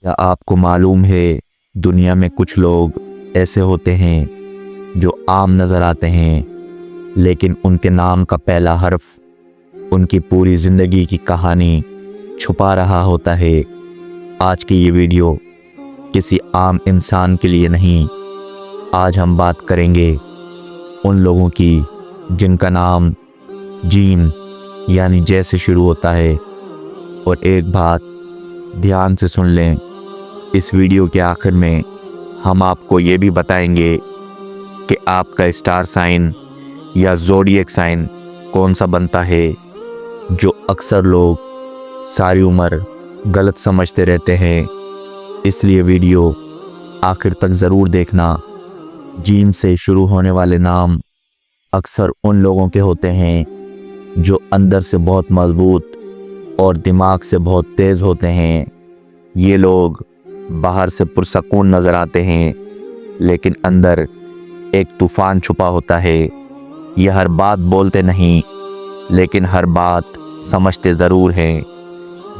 क्या आपको मालूम है दुनिया में कुछ लोग ऐसे होते हैं जो आम नज़र आते हैं, लेकिन उनके नाम का पहला हर्फ उनकी पूरी ज़िंदगी की कहानी छुपा रहा होता है। आज की ये वीडियो किसी आम इंसान के लिए नहीं। आज हम बात करेंगे उन लोगों की जिनका नाम जीम यानी जय से शुरू होता है। और एक बात ध्यान से सुन लें, इस वीडियो के आखिर में हम आपको ये भी बताएंगे कि आपका स्टार साइन या ज़ोडिएक साइन कौन सा बनता है, जो अक्सर लोग सारी उम्र गलत समझते रहते हैं। इसलिए वीडियो आखिर तक ज़रूर देखना। जीम से शुरू होने वाले नाम अक्सर उन लोगों के होते हैं जो अंदर से बहुत मजबूत और दिमाग से बहुत तेज़ होते हैं। ये लोग बाहर से पुरसकून नज़र आते हैं, लेकिन अंदर एक तूफ़ान छुपा होता है। ये हर बात बोलते नहीं, लेकिन हर बात समझते ज़रूर हैं।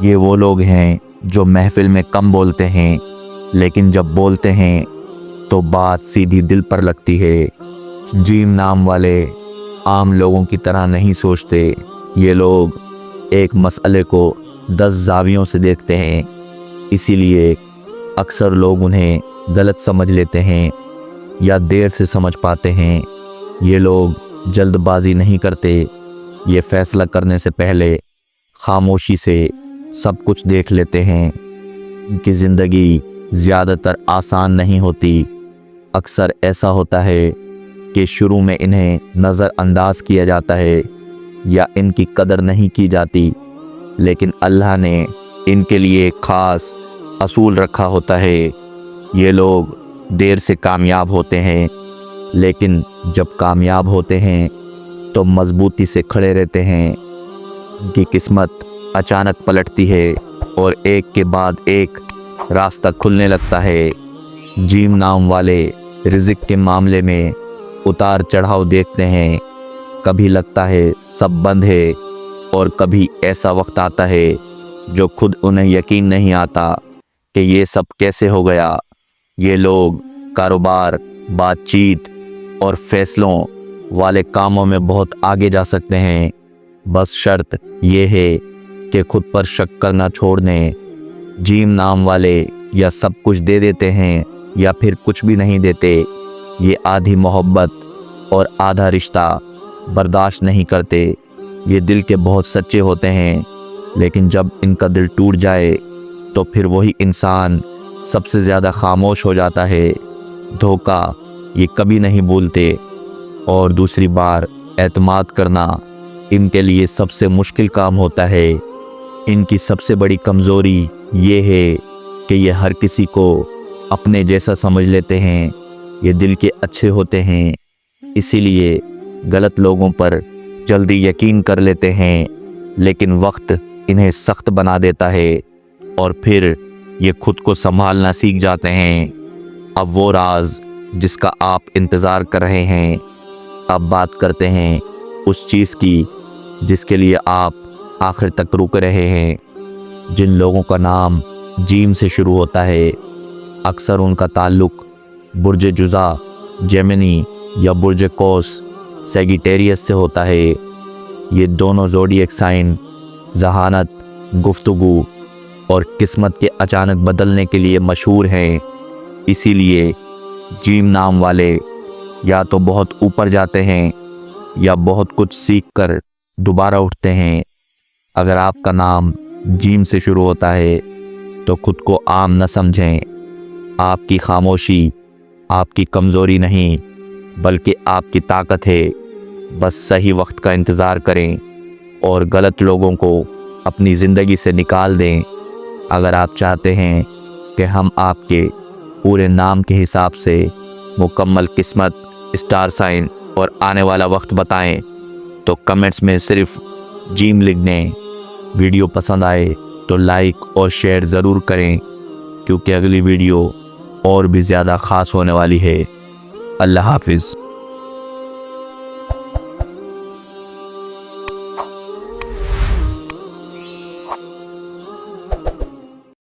ये वो लोग हैं जो महफिल में कम बोलते हैं, लेकिन जब बोलते हैं तो बात सीधी दिल पर लगती है। जीम नाम वाले आम लोगों की तरह नहीं सोचते। ये लोग एक मसले को 10 ज़ावियों से देखते हैं, इसीलिए अक्सर लोग उन्हें गलत समझ लेते हैं या देर से समझ पाते हैं। ये लोग जल्दबाजी नहीं करते। ये फैसला करने से पहले खामोशी से सब कुछ देख लेते हैं। उनकी ज़िंदगी ज़्यादातर आसान नहीं होती। अक्सर ऐसा होता है कि शुरू में इन्हें नज़रअंदाज किया जाता है या इनकी कदर नहीं की जाती, लेकिन अल्लाह ने इनके लिए एक ख़ास असूल रखा होता है। ये लोग देर से कामयाब होते हैं, लेकिन जब कामयाब होते हैं तो मज़बूती से खड़े रहते हैं। उनकी किस्मत अचानक पलटती है और एक के बाद एक रास्ता खुलने लगता है। जीम नाम वाले रिज़्क़ के मामले में उतार चढ़ाव देखते हैं। कभी लगता है सब बंद है और कभी ऐसा वक्त आता है जो खुद उन्हें यकीन नहीं आता कि ये सब कैसे हो गया। ये लोग कारोबार, बातचीत और फैसलों वाले कामों में बहुत आगे जा सकते हैं। बस शर्त ये है कि खुद पर शक करना छोड़ दें। जीम नाम वाले या सब कुछ दे देते हैं या फिर कुछ भी नहीं देते। ये आधी मोहब्बत और आधा रिश्ता बर्दाश्त नहीं करते। ये दिल के बहुत सच्चे होते हैं, लेकिन जब इनका दिल टूट जाए तो फिर वही इंसान सबसे ज़्यादा खामोश हो जाता है। धोखा ये कभी नहीं भूलते, और दूसरी बार एतमाद करना इनके लिए सबसे मुश्किल काम होता है। इनकी सबसे बड़ी कमज़ोरी ये है कि ये हर किसी को अपने जैसा समझ लेते हैं। ये दिल के अच्छे होते हैं, इसीलिए गलत लोगों पर जल्दी यकीन कर लेते हैं, लेकिन वक्त इन्हें सख्त बना देता है और फिर ये खुद को संभालना सीख जाते हैं। अब वो राज जिसका आप इंतज़ार कर रहे हैं, अब बात करते हैं उस चीज़ की जिसके लिए आप आखिर तक रुक रहे हैं। जिन लोगों का नाम जीम से शुरू होता है, अक्सर उनका ताल्लुक़ बुर्ज जुज़ा, जेमिनी या बुर्ज कौस, सैगिटेरियस से होता है। ये दोनों ज़ोडिएक साइन ज़हानत, गुफ्तगू और किस्मत के अचानक बदलने के लिए मशहूर हैं। इसीलिए जीम नाम वाले या तो बहुत ऊपर जाते हैं या बहुत कुछ सीख कर दोबारा उठते हैं। अगर आपका नाम जीम से शुरू होता है तो खुद को आम न समझें। आपकी खामोशी आपकी कमज़ोरी नहीं, बल्कि आपकी ताकत है। बस सही वक्त का इंतज़ार करें और गलत लोगों को अपनी ज़िंदगी से निकाल दें। अगर आप चाहते हैं कि हम आपके पूरे नाम के हिसाब से मुकम्मल किस्मत, स्टार साइन और आने वाला वक्त बताएं, तो कमेंट्स में सिर्फ जीम लिख दें। वीडियो पसंद आए तो लाइक और शेयर ज़रूर करें, क्योंकि अगली वीडियो और भी ज़्यादा ख़ास होने वाली है। अल्लाह हाफिज़।